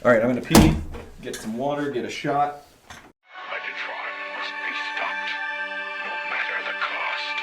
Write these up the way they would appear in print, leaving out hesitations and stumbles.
All right, I'm going to pee, get some water, get a shot. Megatron must be stopped, no matter the cost.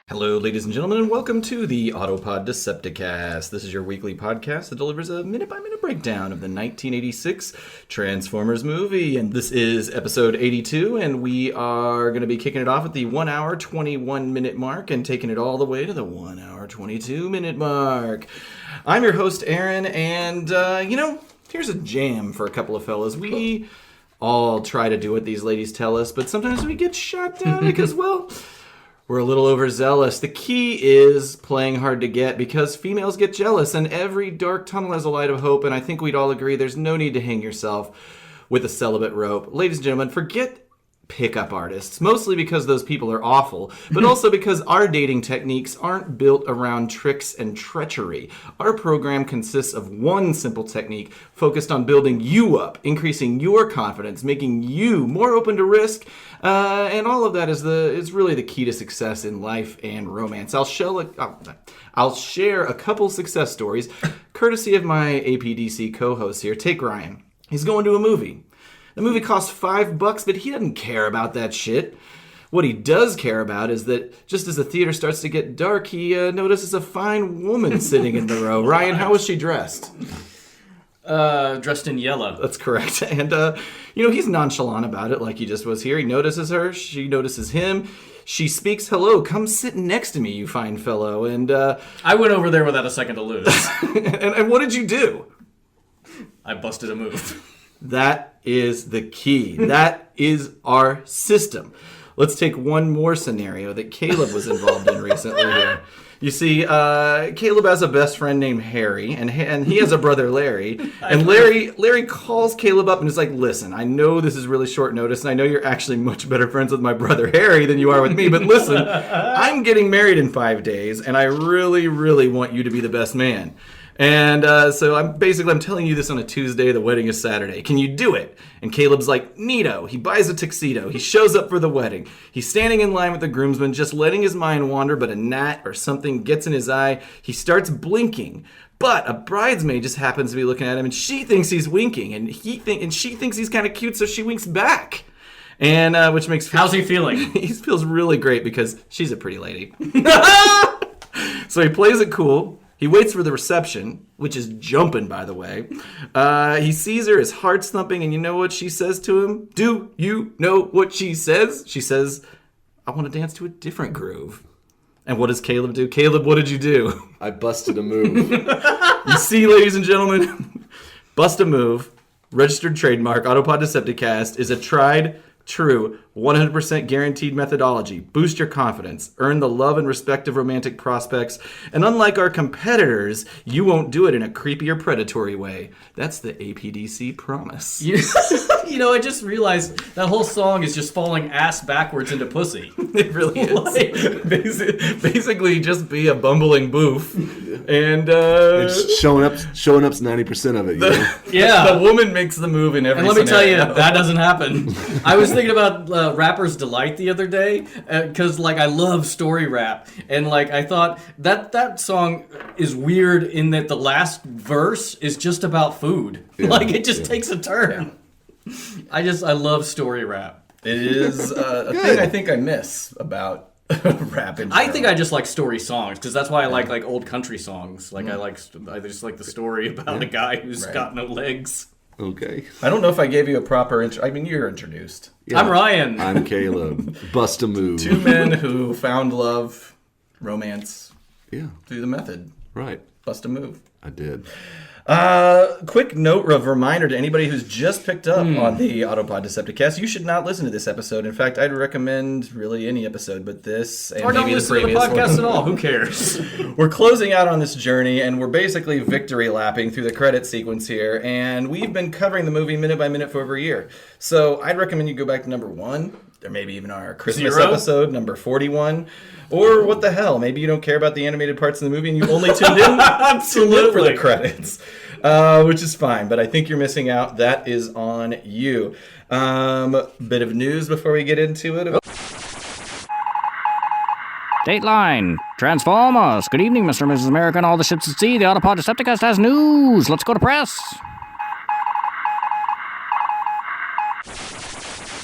Hello, ladies and gentlemen, and welcome to the Autopod Decepticast. This is your weekly podcast that delivers a minute-by-minute breakdown of the 1986 Transformers movie. And this is episode 82, and we are going to be kicking it off at the 1 hour, 21-minute mark and taking it all the way to the 1 hour, 22-minute mark. I'm your host, Aaron, and, here's a jam for a couple of fellas. We all try to do what these ladies tell us, but sometimes we get shot down because, well, we're a little overzealous. The key is playing hard to get because females get jealous and every dark tunnel has a light of hope, and I think we'd all agree there's no need to hang yourself with a celibate rope. Ladies and gentlemen, forget pickup artists, mostly because those people are awful, but also because our dating techniques aren't built around tricks and treachery. Our program consists of one simple technique focused on building you up, increasing your confidence, making you more open to risk, and all of that is really the key to success in life and romance. I'll share a couple success stories, courtesy of my APDC co-host here. Take Ryan. He's going to a movie. The movie costs $5, but he doesn't care about that shit. What he does care about is that just as the theater starts to get dark, he notices a fine woman sitting in the row. Ryan, how was she dressed? Dressed in yellow. That's correct. And, he's nonchalant about it like he just was here. He notices her. She notices him. She speaks, "Hello, come sit next to me, you fine fellow." And I went over there without a second to lose. and what did you do? I busted a move. That is the key. That is our system. Let's take one more scenario that Caleb was involved in recently here. You see, Caleb has a best friend named Harry, and he has a brother, Larry. And Larry calls Caleb up and is like, "Listen, I know this is really short notice, and I know you're actually much better friends with my brother, Harry, than you are with me. But listen, I'm getting married in 5 days, and I really, really want you to be the best man. And so I'm telling you this on a Tuesday. The wedding is Saturday. Can you do it?" And Caleb's like, "Neato." He buys a tuxedo. He shows up for the wedding. He's standing in line with the groomsmen, just letting his mind wander, but a gnat or something gets in his eye. He starts blinking. But a bridesmaid just happens to be looking at him, and she thinks he's winking, and she thinks he's kind of cute, so she winks back. And which makes... How's he feeling? He feels really great because she's a pretty lady. So he plays it cool. He waits for the reception, which is jumping, by the way. He sees her, his heart's thumping, and you know what she says to him? Do you know what she says? She says, "I want to dance to a different groove." And what does Caleb do? Caleb, what did you do? I busted a move. You see, ladies and gentlemen, bust a move, registered trademark, Autopod Decepticast, is a tried, true, 100% guaranteed methodology. Boost your confidence. Earn the love and respect of romantic prospects. And unlike our competitors, you won't do it in a creepy or predatory way. That's the APDC promise. I just realized that whole song is just falling ass backwards into pussy. It really is. Basically, just be a bumbling boof. And It's showing up's 90% of it. Yeah. The woman makes the move in every And let me tell you, scenario. that doesn't happen. I was thinking about Rapper's Delight the other day, because I love story rap, and I thought that song is weird in that the last verse is just about food. Yeah, It just takes a turn. I love story rap. It is a thing I think I miss about rap in general. I think I just like story songs because that's why I like old country songs. I just like the story about a guy who's got no legs. Okay. I don't know if I gave you a proper intro. I mean, you're introduced. Yeah. I'm Ryan. I'm Caleb. Bust a move. Two men who found love, romance, Yeah. through the method. Right. Bust a move. I did. Quick note of reminder to anybody who's just picked up on the Autopod Decepticast, you should not listen to this episode. In fact, I'd recommend really any episode, but this and Or don't maybe listen the to the previous podcast one. at all. Who cares? We're closing out on this journey, and we're basically victory lapping through the credit sequence here, and we've been covering the movie minute by minute for over a year. So I'd recommend you go back to number 1 There may be even our Christmas 0? episode, number 41. Or what the hell? Maybe you don't care about the animated parts of the movie and you only tuned in, for the credits, which is fine. But I think you're missing out. That is on you. Bit of news before we get into it. Dateline, Transformers. Good evening, Mr. and Mrs. America and all the ships at sea. The Autopod Decepticast has news. Let's go to press.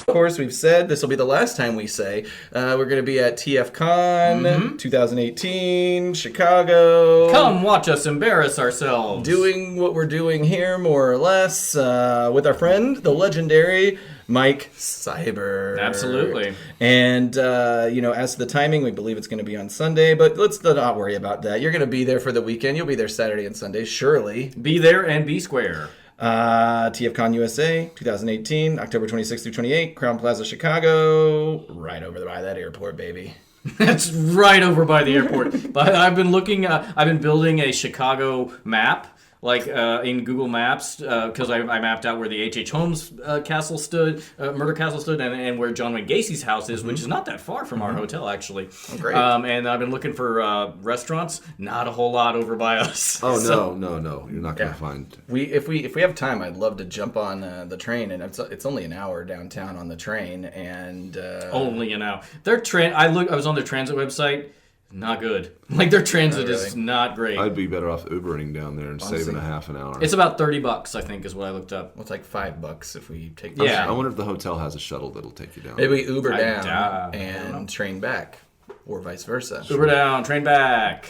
Of course, we've said this will be the last time we say we're going to be at TFCon 2018, Chicago. Come watch us embarrass ourselves. Doing what we're doing here, more or less, with our friend, the legendary Mike Cyber. Absolutely. And, as to the timing, we believe it's going to be on Sunday, but let's not worry about that. You're going to be there for the weekend. You'll be there Saturday and Sunday, surely. Be there and be square. TFCon USA 2018, October 26th through 28th, Crown Plaza, Chicago, right over by that airport, baby. That's right over by the airport. But I've been building a Chicago map, like in Google Maps, because I mapped out where the H.H. Holmes castle stood, murder castle stood, and where John Wayne Gacy's house is, which is not that far from our hotel, actually. Oh, great. And I've been looking for restaurants. Not a whole lot over by us. Oh, no. You're not going to find... If we have time, I'd love to jump on the train, and it's only an hour downtown on the train, and... Only an hour. I was on their transit website. Not good. Like, their transit is not great. I'd be better off Ubering down there and saving a half an hour. It's about $30, I think, is what I looked up. Well, it's like $5 if we take the Yeah. train. I wonder if the hotel has a shuttle that'll take you down. Maybe we Uber I down doubt. and train back, or vice versa. Uber down, train back.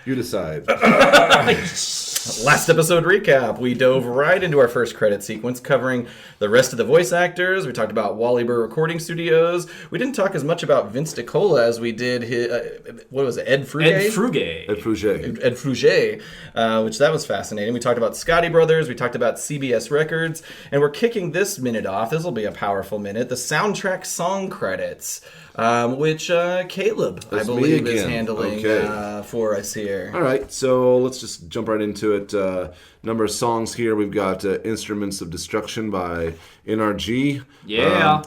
You decide. Last episode recap, we dove right into our first credit sequence, covering the rest of the voice actors. We talked about Wally Burr Recording Studios. We didn't talk as much about Vince DiCola as we did Ed Fruge? Ed Fruge. Ed Fruge, which that was fascinating. We talked about Scotti Brothers. We talked about CBS Records. And we're kicking this minute off. This will be a powerful minute. The soundtrack song credits, which Caleb, I believe, is handling for us here. All right, so let's just jump right into it. Number of songs here. We've got Instruments of Destruction by NRG. Yeah.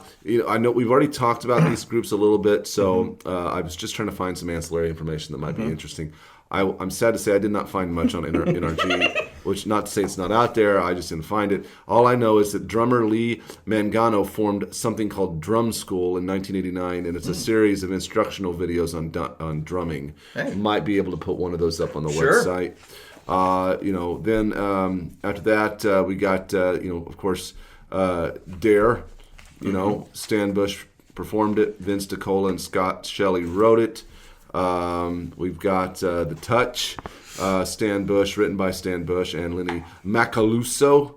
I know we've already talked about these groups a little bit, so I was just trying to find some ancillary information that might be interesting. I'm sad to say I did not find much on NRG, which not to say it's not out there, I just didn't find it. All I know is that drummer Lee Mangano formed something called Drum School in 1989, and it's a series of instructional videos on drumming. Hey. Might be able to put one of those up on the website. Then after that, we got, of course, Dare. Stan Bush performed it. Vince DiCola and Scott Shelley wrote it. We've got The Touch, Stan Bush, written by Stan Bush and Lenny Macaluso.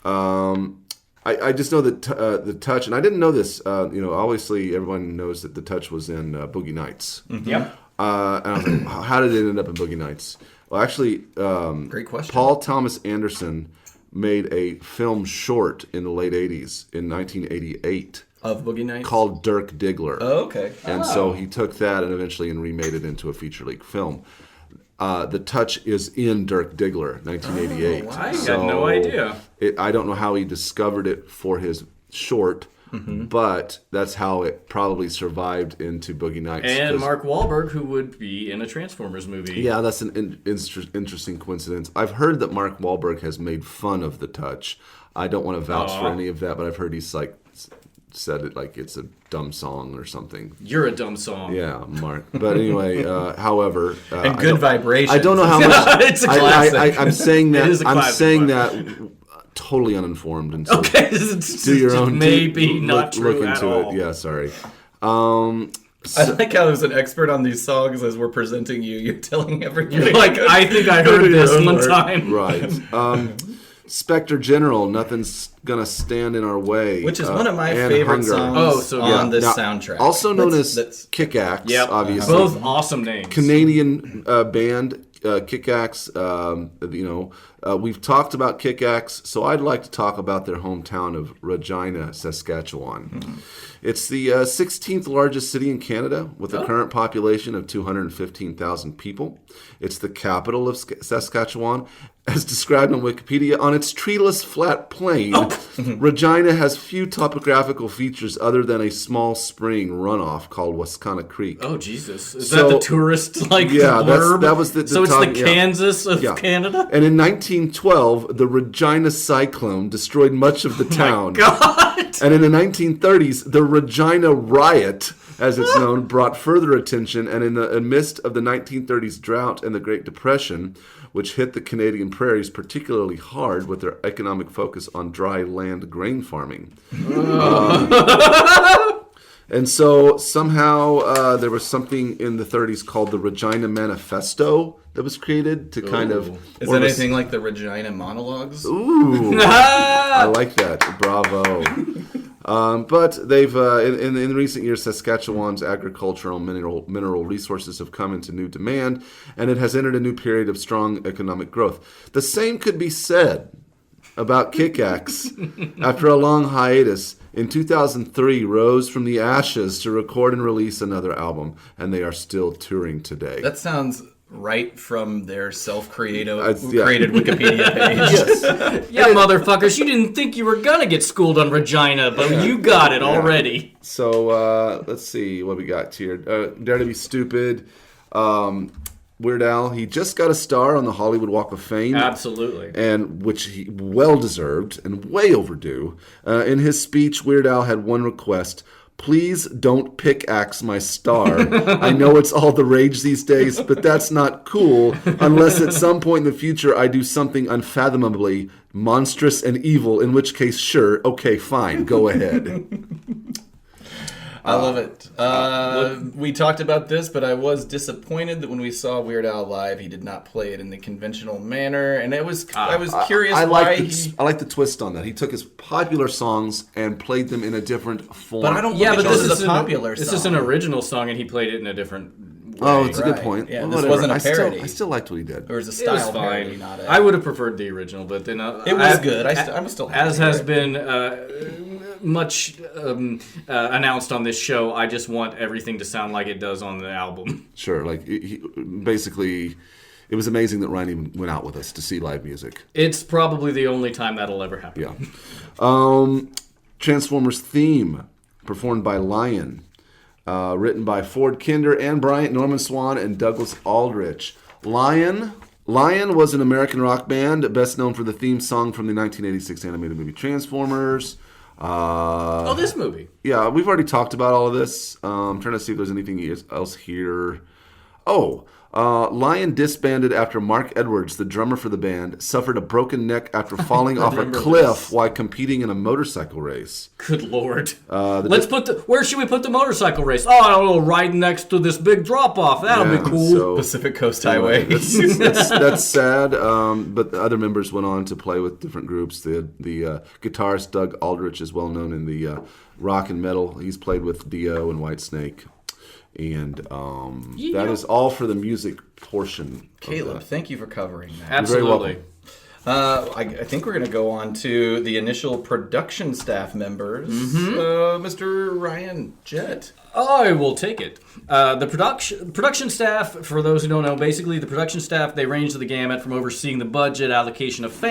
I just know that The Touch, and I didn't know this, obviously everyone knows that The Touch was in Boogie Nights. Mm-hmm. Yep. And I was like, how did it end up in Boogie Nights? Well, actually, Great question. Paul Thomas Anderson made a film short in the late 80s, in 1988. Of Boogie Nights? Called Dirk Diggler. Oh, okay. And so he took that and eventually remade it into a feature-length film. The Touch is in Dirk Diggler, 1988. Oh, wow. I had no idea. I don't know how he discovered it for his short, but that's how it probably survived into Boogie Nights. And Mark Wahlberg, who would be in a Transformers movie. Yeah, that's an interesting coincidence. I've heard that Mark Wahlberg has made fun of The Touch. I don't want to vouch for any of that, but I've heard he's said it like it's a dumb song or something. You're a dumb song. Yeah, Mark. But anyway, however, and Good Vibrations. I don't know how much. It's a classic. I'm saying that. It is a I'm classic, saying Mark. that totally uninformed, and so Okay, do your own. Maybe not true look at into all. it. Yeah, sorry. I like how as an expert on these songs, as we're presenting you're telling everybody. Like, I think I heard this one time. Right. Spectre General, Nothing's Gonna Stand in Our Way. Which is one of my and favorite Hunger. songs on this Now, soundtrack. Also known That's- as Kick-Axe, Yep. obviously. Both awesome names. Canadian band, Kick-Axe. We've talked about Kick-Axe, so I'd like to talk about their hometown of Regina, Saskatchewan. It's the 16th largest city in Canada, with a current population of 215,000 people. It's the capital of Saskatchewan. As described on Wikipedia, on its treeless flat plain, Regina has few topographical features other than a small spring runoff called Wascana Creek. Oh, Jesus. Is So- that the tourist, Yeah, blurb? that was the So it's top- the yeah. Kansas of Yeah. Canada? And in 1912, the Regina cyclone destroyed much of the town. God! And in the 1930s, the Regina riot, as it's known, brought further attention. And in the midst of the 1930s drought and the Great Depression, which hit the Canadian prairies particularly hard with their economic focus on dry land grain farming. And so somehow there was something in the 30s called the Regina Manifesto that was created to kind of... Is that anything like the Regina monologues? Ooh, I like that. Bravo. But they've in recent years, Saskatchewan's agricultural mineral resources have come into new demand, and it has entered a new period of strong economic growth. The same could be said about Kick-Axe. After a long hiatus, in 2003, rose from the ashes to record and release another album, and they are still touring today. That sounds right from their self-created yeah. created Wikipedia page. Yes. Yeah, motherfuckers, you didn't think you were gonna get schooled on Regina, but you got it already. So let's see what we got here. Dare to Be Stupid. Weird Al, he just got a star on the Hollywood Walk of Fame. Absolutely. And which he well deserved and way overdue. In his speech, Weird Al had one request: please don't pickaxe my star. I know it's all the rage these days, but that's not cool unless at some point in the future I do something unfathomably monstrous and evil, in which case, sure, okay, fine, go ahead. I love it. We talked about this, but I was disappointed that when we saw Weird Al live, he did not play it in the conventional manner, and I was curious I why like he. I like the twist on that. He took his popular songs and played them in a different form. But I don't. Yeah, think but this is is a popular. This song. is an original song, and he played it in a different way. Oh, it's a good Right. point. Yeah, Well, this whatever. wasn't a parody. I still liked what he did. There was a It was style parody, fine. not a. I would have preferred the original, but then It was good. I'm still happy as to hear has it. been much announced on this show. I just want everything to sound like it does on the album. Sure, like basically, it was amazing that Ryan even went out with us to see live music. It's probably the only time that'll ever happen. Yeah. Transformers theme performed by Lion, written by Ford Kinder and Bryant Norman Swan and Douglas Aldrich. Lion was an American rock band best known for the theme song from the 1986 animated movie Transformers. Oh, this movie. Yeah, we've already talked about all of this. I'm trying to see if there's anything else here. Lion disbanded after Mark Edwards, the drummer for the band, suffered a broken neck after falling off a remember cliff this. while competing in a motorcycle race. Good lord. Where should we put the motorcycle race? Oh, I don't know, right next to this big drop off. That'll Yeah, be cool. so- Pacific Coast Highway. That's sad, but the other members went on to play with different groups. The guitarist Doug Aldrich is well known in the rock and metal. He's played with Dio and Whitesnake. And that is all for the music portion. Caleb, thank you for covering that. Absolutely. I think we're going to go on to the initial production staff members. Mr. Ryan Jett. I will take it. The production staff, for those who don't know, basically the production staff, they range the gamut from overseeing the budget, allocation of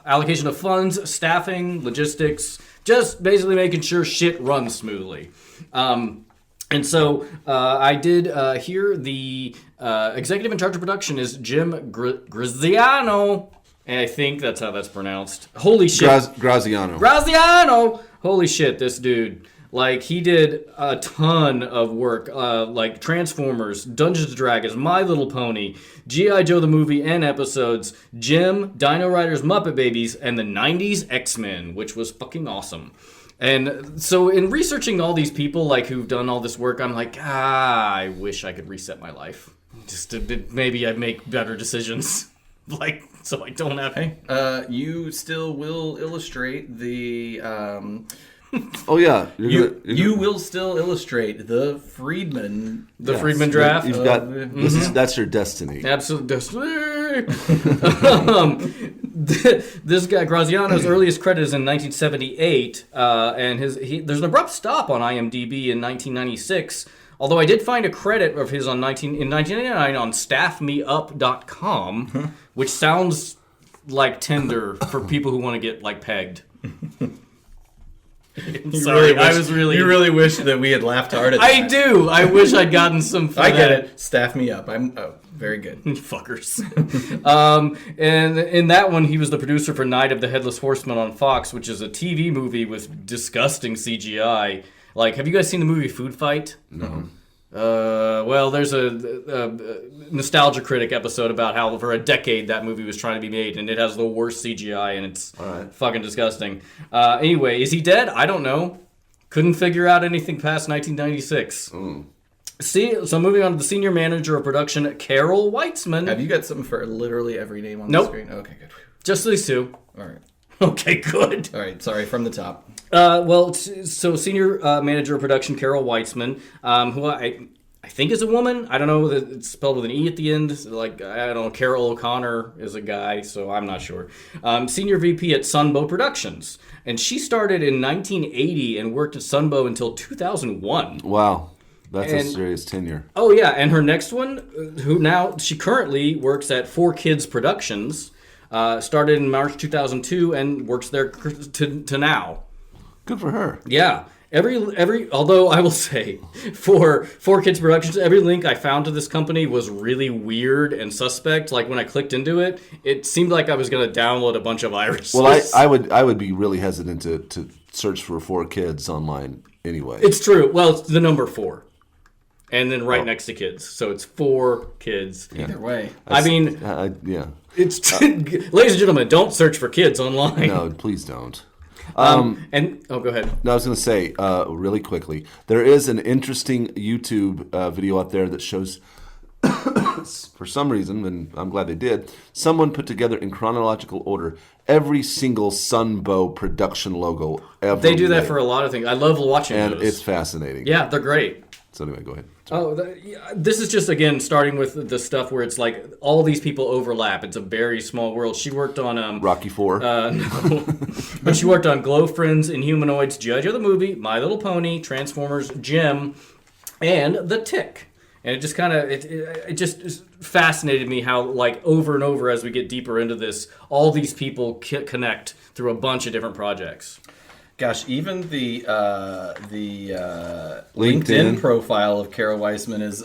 allocation of funds, staffing, logistics, just basically making sure shit runs smoothly. And so I did hear the executive in charge of production is Jim Graziano. And I think that's how that's pronounced. Holy shit. Graziano! Holy shit, this dude. Like, he did a ton of work, like Transformers, Dungeons & Dragons, My Little Pony, G.I. Joe the movie and episodes, Jim, Dino Riders, Muppet Babies, and the 90s X-Men, which was fucking awesome. And so in researching all these people, like, who've done all this work, I'm like, I wish I could reset my life. Just to, maybe I'd make better decisions. Like, so I don't have... You still will illustrate the... Oh yeah, you will still illustrate the Friedman. The Friedman draft. You've got that's your destiny. Absolute destiny. This guy Graziano's earliest credit is in 1978, and there's an abrupt stop on IMDb in 1996. Although I did find a credit of his in 1999 on staffmeup.com, which sounds like Tinder for people who want to get like pegged. Sorry, I was really. You really wish that we had laughed hard at that. I do. I wish I'd gotten some. I get it. Staff me up. I'm very good. Fuckers. And in that one, he was the producer for Night of the Headless Horseman on Fox, which is a TV movie with disgusting CGI. Like, have you guys seen the movie Food Fight? No. Well, there's a Nostalgia Critic episode about how for a decade that movie was trying to be made, and it has the worst CGI, and it's fucking disgusting. Anyway, is he dead? I don't know. Couldn't figure out anything past 1996. So moving on to the senior manager of production, Carol Weitzman. Have you got something for literally every name on Nope. the screen? Okay, good. Just these two. All right. Okay, good. All right, sorry, from the top. So senior manager of production, Carol Weitzman, who I think is a woman. I don't know. It's spelled with an E at the end. Like, I don't know. Carol O'Connor is a guy, so I'm not sure. Senior VP at Sunbow Productions. And she started in 1980 and worked at Sunbow until 2001. Wow. That's a serious tenure. Oh, yeah. And her next one, she currently works at 4Kids Productions. Started in March 2002 and works there to now. Good for her. Yeah. Although I will say, for 4Kids Productions, every link I found to this company was really weird and suspect. Like when I clicked into it, it seemed like I was going to download a bunch of viruses. Well, I would be really hesitant to search for 4Kids online anyway. It's true. Well, it's the number 4. And then next to kids. So it's 4 kids. Either way. I mean, yeah. it's ladies and gentlemen, don't search for kids online. No, please don't. Go ahead. No, I was going to say really quickly, there is an interesting YouTube video out there that shows, for some reason, and I'm glad they did, someone put together in chronological order every single Sunbow production logo ever. They do that made. for a lot of things. I love watching And those. it's fascinating. Yeah, they're great. So anyway, go ahead. This is just, again, starting with the stuff where it's like all these people overlap. It's a very small world. She worked on... Rocky IV. No. But she worked on Glow Friends, Inhumanoids, Jojo the Movie, My Little Pony, Transformers, Jim, and The Tick. And it just kind of... It just fascinated me how, like, over and over as we get deeper into this, all these people connect through a bunch of different projects. Gosh, even the LinkedIn profile of Carol Weissman is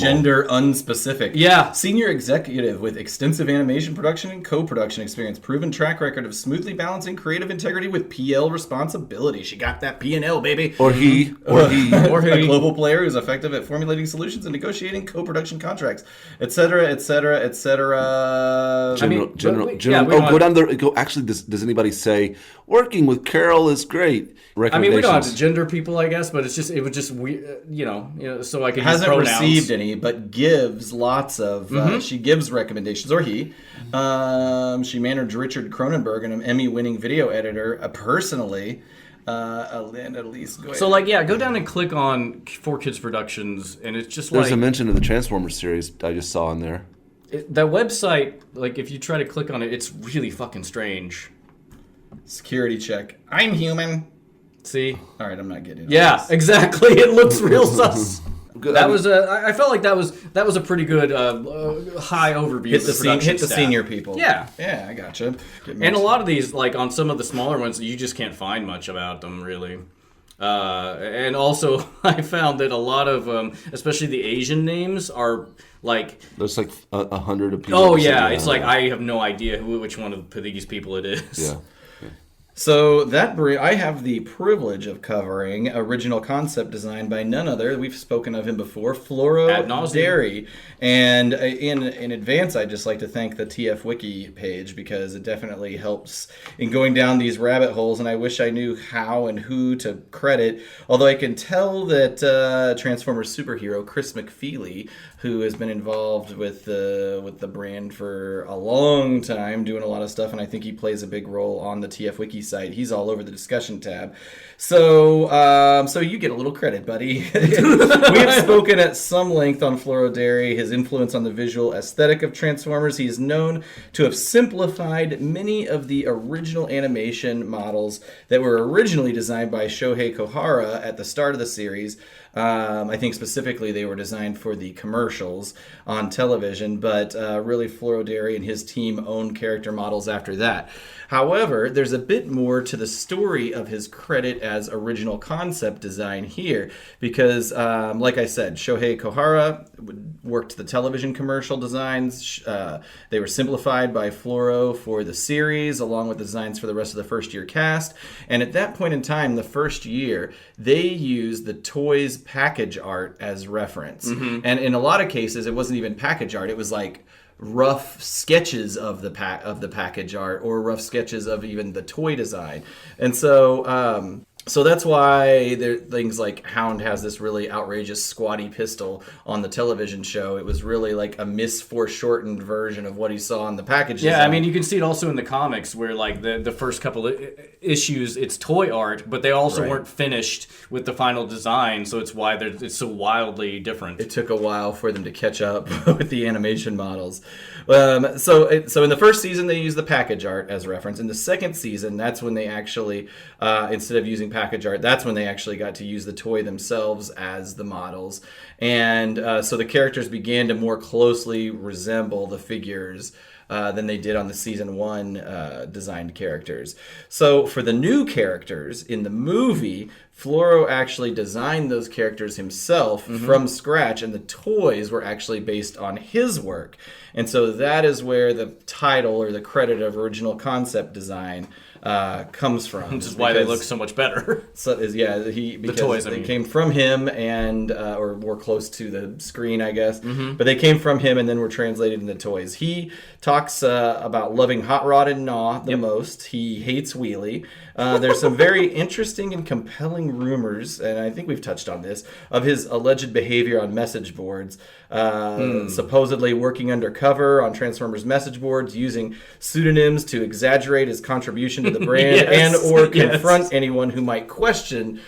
gender unspecific. Yeah. Senior executive with extensive animation production and co-production experience, proven track record of smoothly balancing creative integrity with PL responsibility. She got that P&L, baby. Or he. A global player who's effective at formulating solutions and negotiating co-production contracts, etc., etc., etc. Go down there. Actually, does anybody say working with Carol is great? I mean, we don't have to gender people, I guess, but it was just weird, so I could use pronouns. Hasn't received any, but gives lots of. She gives recommendations, or he. She managed Richard Cronenberg, an Emmy-winning video editor, personally. And at least go ahead. So, go down and click on 4Kids Productions, and it's just There's a mention of the Transformers series I just saw in there. That website, if you try to click on it, it's really fucking strange. Security check. I'm human. See? All right, I'm not getting it. Yeah, exactly. It looks real sus. I felt like that was a pretty good high overview. Hit of the senior people. Yeah, I gotcha. And a lot of these, on some of the smaller ones, you just can't find much about them really. And also, I found that a lot of, especially the Asian names, are there's 100 of people. Oh yeah, it's I have no idea which one of these people it is. Yeah. So I have the privilege of covering original concept design by none other. We've spoken of him before, Floro Dairy. And in advance, I'd just like to thank the TF Wiki page because it definitely helps in going down these rabbit holes. And I wish I knew how and who to credit. Although I can tell that Transformers superhero Chris McFeely, who has been involved with the brand for a long time, doing a lot of stuff, and I think he plays a big role on the TF Wiki site. He's all over the discussion tab. So you get a little credit, buddy. We have spoken at some length on Floro Dairy, his influence on the visual aesthetic of Transformers. He is known to have simplified many of the original animation models that were originally designed by Shohei Kohara at the start of the series. I think specifically they were designed for the commercials on television, but really Floro Dairy and his team owned character models after that. However, there's a bit more to the story of his credit as original concept design here, because, like I said, Shohei Kohara worked the television commercial designs. They were simplified by Floro for the series, along with designs for the rest of the first-year cast. And at that point in time, the first year, they used the toys package art as reference. And in a lot of cases, it wasn't even package art. It was like rough sketches of the package art, or rough sketches of even the toy design. And so that's why there things like Hound has this really outrageous squatty pistol on the television show. It was really like a misforeshortened version of what he saw in the package design. I mean, you can see it also in the comics where like the first couple of issues, it's toy art, but they also weren't finished with the final design, so it's why it's so wildly different. It took a while for them to catch up with the animation models. So in the first season, they used the package art as reference. In the second season, that's when they actually, instead of using package art, that's when they actually got to use the toy themselves as the models. And so the characters began to more closely resemble the figures than they did on the season 1 designed characters. So for the new characters in the movie, Floro actually designed those characters himself from scratch, and the toys were actually based on his work. And so that is where the title or the credit of original concept design comes from. Which is why they look so much better. So because the toys, they came from him, and or more close to the screen, I guess. But they came from him and then were translated into toys. He talks about loving Hot Rod and Gnaw the most. He hates Wheelie. There's some very interesting and compelling rumors, and I think we've touched on this, of his alleged behavior on message boards. Supposedly working undercover on Transformers message boards, using pseudonyms to exaggerate his contribution to the brand and or confront anyone who might question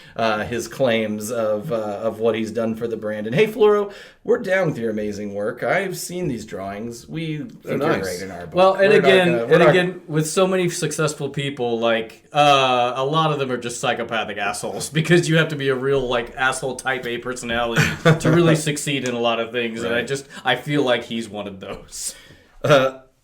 his claims of what he's done for the brand. And hey, Floro, we're down with your amazing work. I've seen these drawings. We think you're great in our book. Well, and again, with so many successful people, like a lot of them are just psychopathic assholes, because you have to be a real like asshole type A personality to really succeed in a lot of things. Right. And I feel like he's one of those.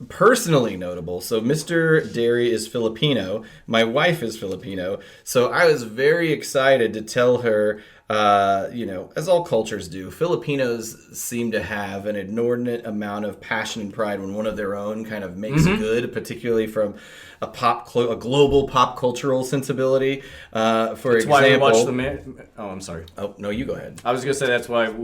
Personally notable. So Mr. Dairy is Filipino. My wife is Filipino. So I was very excited to tell her, as all cultures do, Filipinos seem to have an inordinate amount of passion and pride when one of their own kind of makes good, particularly from a global pop cultural sensibility. That's why we watch Oh, I'm sorry. Oh, no, you go ahead. I was going to say that's why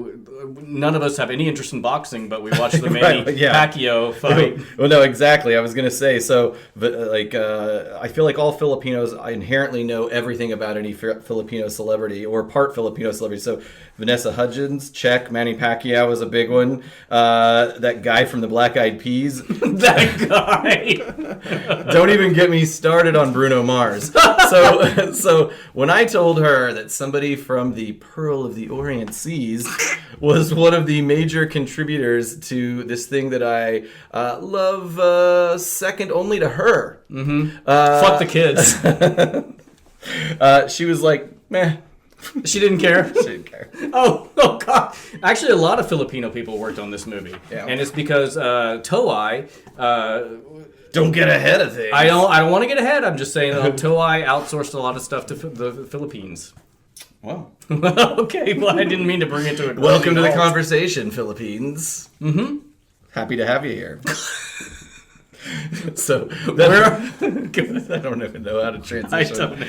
none of us have any interest in boxing, but we watch the Manny Pacquiao fight. Well, no, exactly. I was going to say, so, I feel like all Filipinos inherently know everything about any Filipino celebrity or part Filipino celebrity. So Vanessa Hudgens, check. Manny Pacquiao was a big one. That guy from the Black Eyed Peas. That guy. Don't even get me started on Bruno Mars. So when I told her that somebody from the Pearl of the Orient Seas was one of the major contributors to this thing that I love second only to her. Fuck the kids. She was like, meh. She didn't care? She didn't care. Oh, God. Actually, a lot of Filipino people worked on this movie. Yeah. And it's because Toei... don't get ahead of things. I don't want to get ahead. I'm just saying that Toei outsourced a lot of stuff to the Philippines. Wow. Okay, well, I didn't mean to bring it to it. Welcome to the conversation, Philippines. Happy to have you here. So I don't even know how to transition. I don't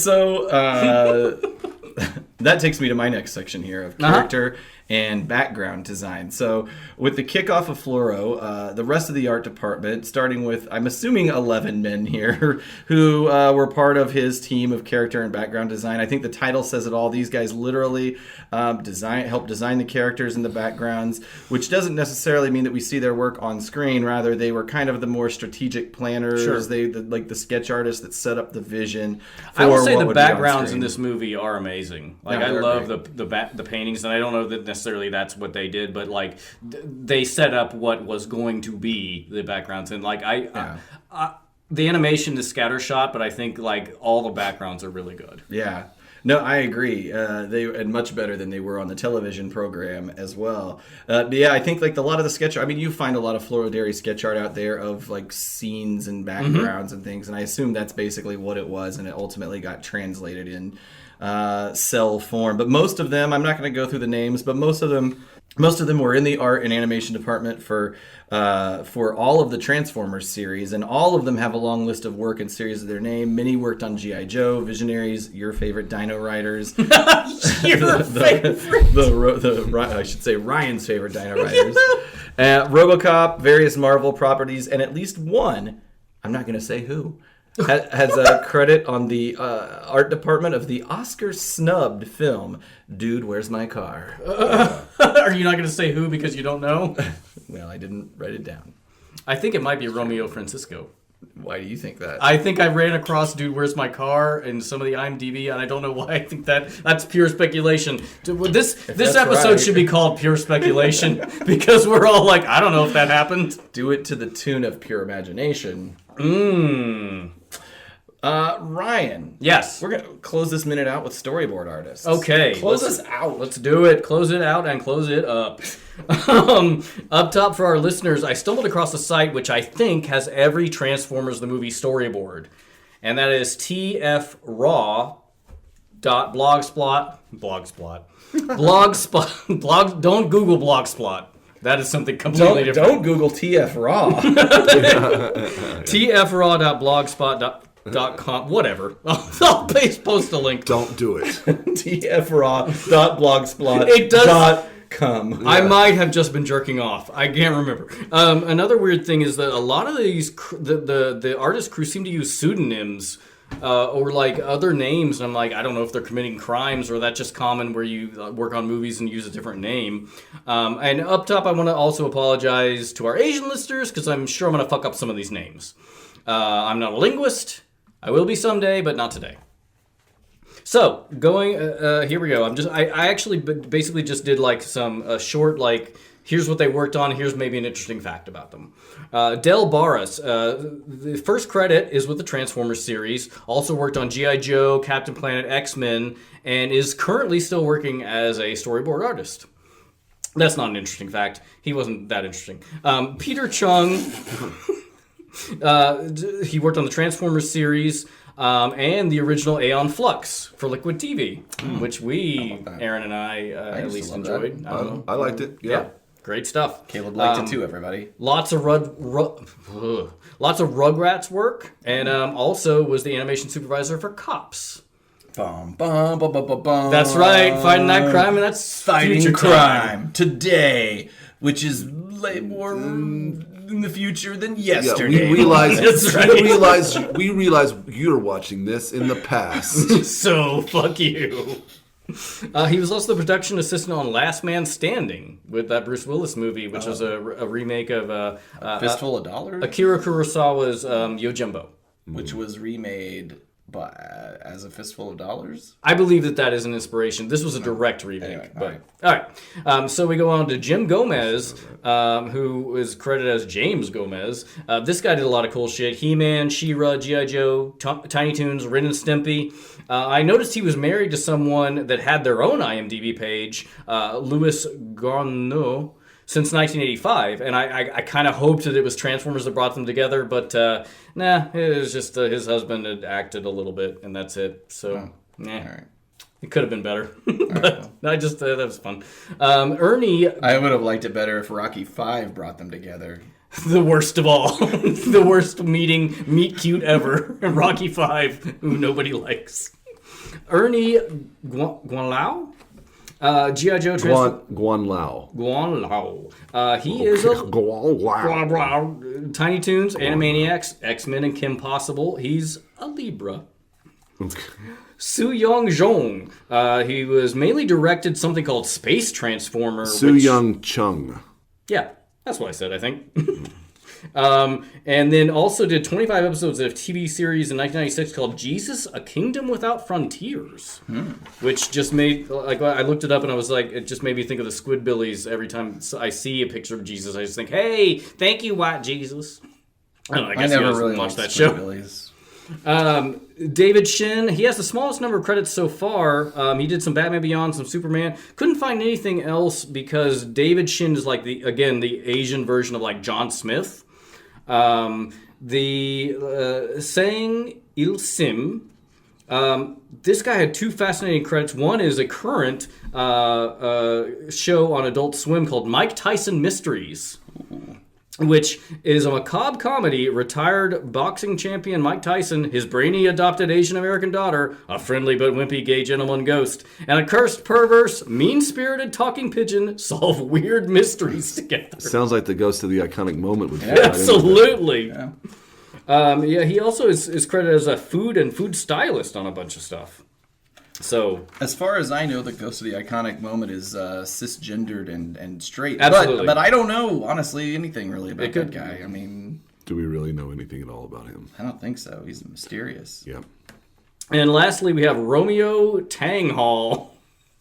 know. That takes me to my next section here of character and background design. So with the kickoff of Fluoro, the rest of the art department, starting with, I'm assuming 11 men here, who were part of his team of character and background design. I think the title says it all. These guys literally help design the characters and the backgrounds, which doesn't necessarily mean that we see their work on screen. Rather, they were kind of the more strategic planners. Sure. Like the sketch artists that set up the vision. I will say what the would be on backgrounds in screen. this movie are amazing. Like, Yeah, I they're love great. the paintings, and I don't know that necessarily that's what they did, but like they set up what was going to be the backgrounds, and like the animation is scattershot, but I think like all the backgrounds are really good. Yeah. No, I agree. And much better than they were on the television program as well. But yeah, I think like a lot of the sketch. I mean, you find a lot of Florodary sketch art out there of like scenes and backgrounds and things, and I assume that's basically what it was, and it ultimately got translated in cell form. But most of them, I'm not going to go through the names, but most of them were in the art and animation department for all of the Transformers series, and all of them have a long list of work and series of their name. Many worked on G.I. Joe, Visionaries, your favorite Dino Riders. Your favorite. I should say Ryan's favorite Dino Riders. RoboCop, various Marvel properties, and at least one, I'm not going to say who, has a credit on the art department of the Oscar-snubbed film, Dude, Where's My Car? Are you not going to say who because you don't know? Well, I didn't write it down. I think it might be Romeo Francisco. Why do you think that? I think I ran across Dude, Where's My Car in some of the IMDb, and I don't know why I think that's pure speculation. This that's episode right. should be called Pure Speculation because we're all like, I don't know if that happened. Do it to the tune of pure imagination. Ryan. Yes. We're going to close this minute out with storyboard artists. Okay. Close us out. Let's do it. Close it out and close it up. Up top for our listeners, I stumbled across a site which I think has every Transformers the movie storyboard. And that is tfraw.blogspot. Don't Google Blogspot. That is something completely different. Don't Google TF-Raw. tfraw.blogspot.com. Whatever. I'll post a link. Don't do it. TFRaw.blogspot.com. It does. I I might have just been jerking off. I can't remember. Another weird thing is that a lot of these, the artist crew seem to use pseudonyms or like other names. And I'm like, I don't know if they're committing crimes or that's just common where you work on movies and use a different name. And up top, I want to also apologize to our Asian listeners because I'm sure I'm going to fuck up some of these names. I'm not a linguist. I will be someday, but not today. So, here we go. I actually basically just did like some short, like, here's what they worked on, here's maybe an interesting fact about them. Del Barras, the first credit is with the Transformers series, also worked on G.I. Joe, Captain Planet, X-Men, and is currently still working as a storyboard artist. That's not an interesting fact. He wasn't that interesting. Peter Chung, he worked on the Transformers series, and the original Aeon Flux for Liquid TV, which Aaron and I at least enjoyed. I liked it. Yeah. Great stuff. Caleb liked it too, everybody. Lots of Rugrats work, and also was the animation supervisor for Cops. Bum, bum, bum, bum, bum, bum. That's right, fighting that crime, and that's Fighting future crime time. today, which is more in the future than Yeah, yesterday. we realize That's right. we realize you're watching this in the past. So fuck you. He was also the production assistant on Last Man Standing with that Bruce Willis movie, which was a remake of Fistful of Dollars, Akira Kurosawa's Yojimbo. which was remade as a Fistful of Dollars. I believe that is an inspiration. This was a direct remake. Anyway, but all right. So we go on to Jim Gomez, who is credited as James Gomez. This guy did a lot of cool shit. He-Man, She-Ra, G.I. Joe, Tiny Toons, Ren and Stimpy. I noticed he was married to someone that had their own IMDb page, Louis Garneau, since 1985, and I kind of hoped that it was Transformers that brought them together, but nah, it was just his husband had acted a little bit, and that's it. So, nah. All right. It could have been better, but I just that was fun. Ernie, I would have liked it better if Rocky V brought them together. the worst of all, the worst meet cute ever, Rocky V, who nobody likes. Ernie Guanlao G.I. Joe Guan Lao. Guan Lao. He is a Guan Lao. Tiny Toons, Animaniacs, X-Men, and Kim Possible. He's a Libra. Su Young Jong. He was mainly directed something called Space Transformer. Su Young Chung. Yeah, that's what I said, I think. And then also did 25 episodes of a TV series in 1996 called Jesus, A Kingdom Without Frontiers, which just made, like, I looked it up and I was like, it just made me think of the Squidbillies. Every time I see a picture of Jesus, I just think, hey, thank you, White Jesus. I don't know, I guess never you guys really watched liked that show. Squidbillies. David Shin, he has the smallest number of credits so far. He did some Batman Beyond, some Superman. Couldn't find anything else because David Shin is like the Asian version of like John Smith. Sang Il Sim. This guy had two fascinating credits. One is a current show on Adult Swim called Mike Tyson Mysteries, which is a macabre comedy. Retired boxing champion Mike Tyson, his brainy adopted Asian American daughter, a friendly but wimpy gay gentleman ghost, and a cursed, perverse, mean-spirited talking pigeon solve weird mysteries together. Sounds like the ghost of the iconic moment would fit right into that. Absolutely. Yeah. He also is credited as a food and food stylist on a bunch of stuff. So, as far as I know, the Ghost of the Iconic Moment is cisgendered and straight. Absolutely. But I don't know, honestly, anything really about that guy. I mean, Do we really know anything at all about him? I don't think so. He's mysterious. Yeah. And lastly, we have Romeo Tanghal,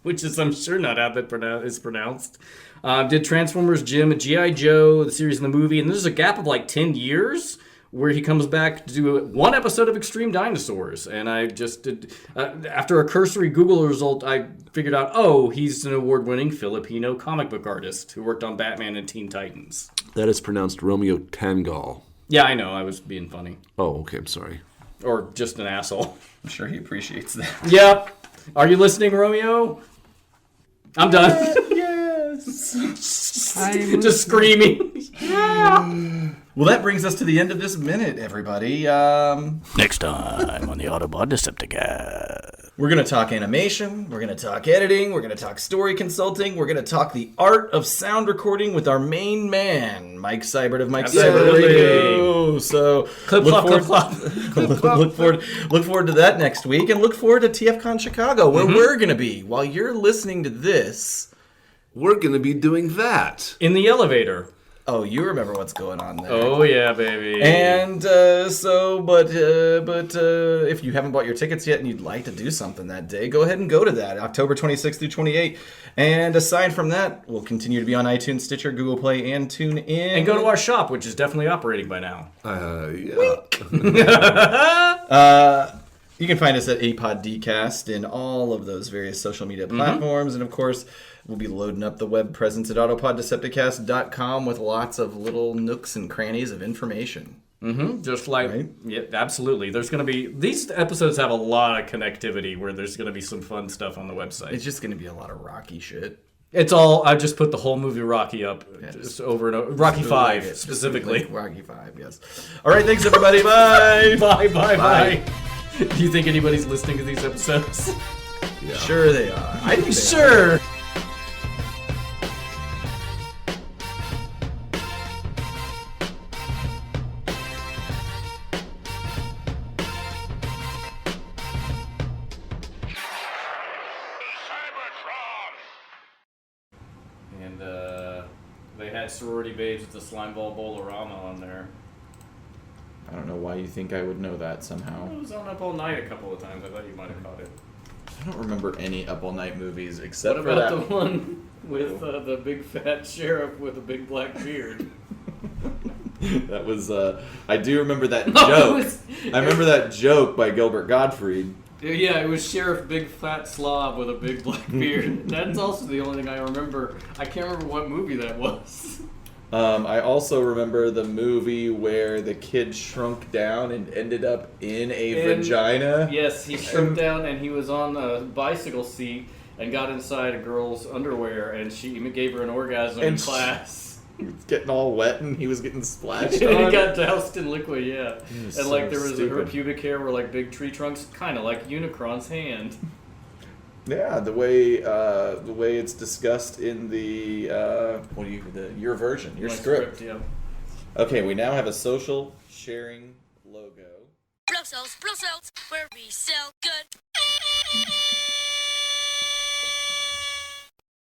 which is, I'm sure, not how that is pronounced. Did Transformers, Jim, G.I. Joe, the series and the movie. And there's a gap of like 10 years where he comes back to do one episode of Extreme Dinosaurs. And I just did, after a cursory Google result, I figured out, oh, he's an award-winning Filipino comic book artist who worked on Batman and Teen Titans. That is pronounced Romeo Tanghal. Yeah, I know. I was being funny. Oh, okay. I'm sorry. Or just an asshole. I'm sure he appreciates that. Yep. Are you listening, Romeo? I'm done. Yes. Just screaming. Well, that brings us to the end of this minute, everybody. Next time on the Autopod Decepticast. We're going to talk animation, we're going to talk editing, we're going to talk story consulting, we're going to talk the art of sound recording with our main man, Mike Seibert of Mike Seibert Absolutely. Radio. So Clip, look clop, forward, look forward to that next week, and look forward to TFCon Chicago, where we're going to be. While you're listening to this, We're going to be doing that. In the elevator. oh, you remember what's going on there. Oh, yeah, baby. And if you haven't bought your tickets yet and you'd like to do something that day, go ahead and go to that, October 26th through 28th. And aside from that, we'll continue to be on iTunes, Stitcher, Google Play, and TuneIn. And go to our shop, which is definitely operating by now. Yeah. You can find us at Autopod Decepticast in all of those various social media platforms. And of course, we'll be loading up the web presence at autopoddecepticast.com with lots of little nooks and crannies of information. Just like, Right? yeah, absolutely. There's going to be, these episodes have a lot of connectivity where there's going to be some fun stuff on the website. It's just going to be a lot of Rocky shit. It's all, I just put the whole movie Rocky up just over and over. Rocky 5, specifically. Rocky 5, yes. All right, thanks, everybody. Bye. Bye. Do you think anybody's listening to these episodes? Yeah. Sure they are. I think they are. Sure. Cybertron! And they had sorority babes with the slime ball bolorama on there. I don't know why you think I would know that It somehow. was on Up All Night a couple of times. I thought you might have caught it. I don't remember any Up All Night movies except What for about that. the one with the big fat sheriff with a big black beard? That was, I do remember that No, joke. it was- I remember that joke by Gilbert Gottfried. Yeah, it was Sheriff Big Fat Slob with a big black beard. That's also the only thing I remember. I can't remember what movie that was. I also remember the movie where the kid shrunk down and ended up in a vagina. Yes, he shrunk down and he was on a bicycle seat and got inside a girl's underwear and she gave her an orgasm in And class. He was getting all wet and he was getting splashed And on. he got doused in liquid, yeah. was And like so there was her stupid. pubic hair were like big tree trunks, kind of like Unicron's hand. Yeah, the way it's discussed in the your version, your script. Yeah. Okay, we now have a social sharing logo. Blow cells, where we sell good.